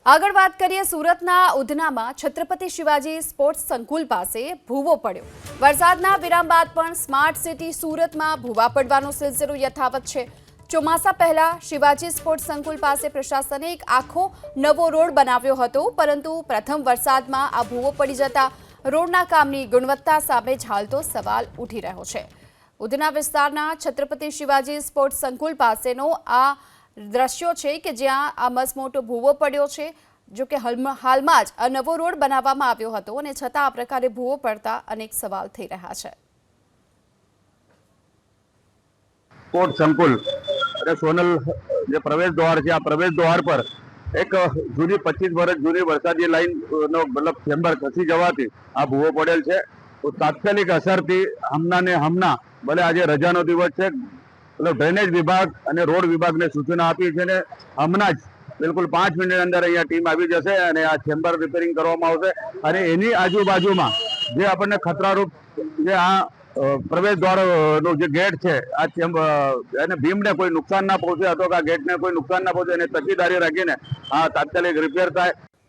આગળ વાત કરીએ સુરતના ઉધનામાં છત્રપતિ શિવાજી સ્પોર્ટ્સ સંકુલ પાસે ભૂવો પડ્યો। વરસાદના વિરામ બાદ પણ સ્માર્ટ સિટી સુરતમાં ભૂવા પડવાનો સિલસિલો યથાવત છે। ચોમાસા પહેલા શિવાજી સ્પોર્ટ્સ સંકુલ પાસે પ્રશાસને એક આખો નવો રોડ બનાવ્યો હતો, પરંતુ પ્રથમ વરસાદમાં આ ભૂવો પડી જતા રોડના કામની ગુણવત્તા સામે ઝાલતો સવાલ ઉઠી રહ્યો છે। ઉધના વિસ્તારના છત્રપતિ શિવાજી સ્પોર્ટ્સ સંકુલ પાસેનો આ દ્રશ્યો છે કે જ્યાં આ મસમોટો ભૂવો પડ્યો છે। જો કે હાલમાં જ આ નવો રોડ બનાવવામાં આવ્યો હતો અને છતાં આ પ્રકારે ભૂવો પડતા અનેક સવાલ થઈ રહ્યા છે। स्पोर्ट्स संकुल अरे सोनल જે પ્રવેશ દ્વાર છે, આ પ્રવેશ દ્વાર પર એક જૂની 25 વર્ષ જૂની વરસાદી લાઈન નો મતલબ ચેમ્બર ખસી જવાથી આ ભૂવો પડેલ છે। તો તાત્કાલિક અસરથી હમણાં ભલે આજે રજાનો દિવસ છે, મતલબ ડ્રેનેજ વિભાગ અને રોડ વિભાગને સૂચના આપી છે ને હમણાં જ બિલકુલ 5 મિનિટ અંદર અહીંયા ટીમ આવી જશે અને આ ચેમ્બર રિપેરિંગ કરવામાં આવશે। અને એની આજુબાજુમાં જે આપણને ખતરારૂપ જે આ પ્રવેશ દ્વારનો જે ગેટ છે, આ એને ભીમને કોઈ નુકસાન ના પહોંચે અથવા કે આ ગેટને કોઈ નુકસાન ના પહોંચે એની તકેદારી રાખીને આ તાત્કાલિક રિપેર થાય।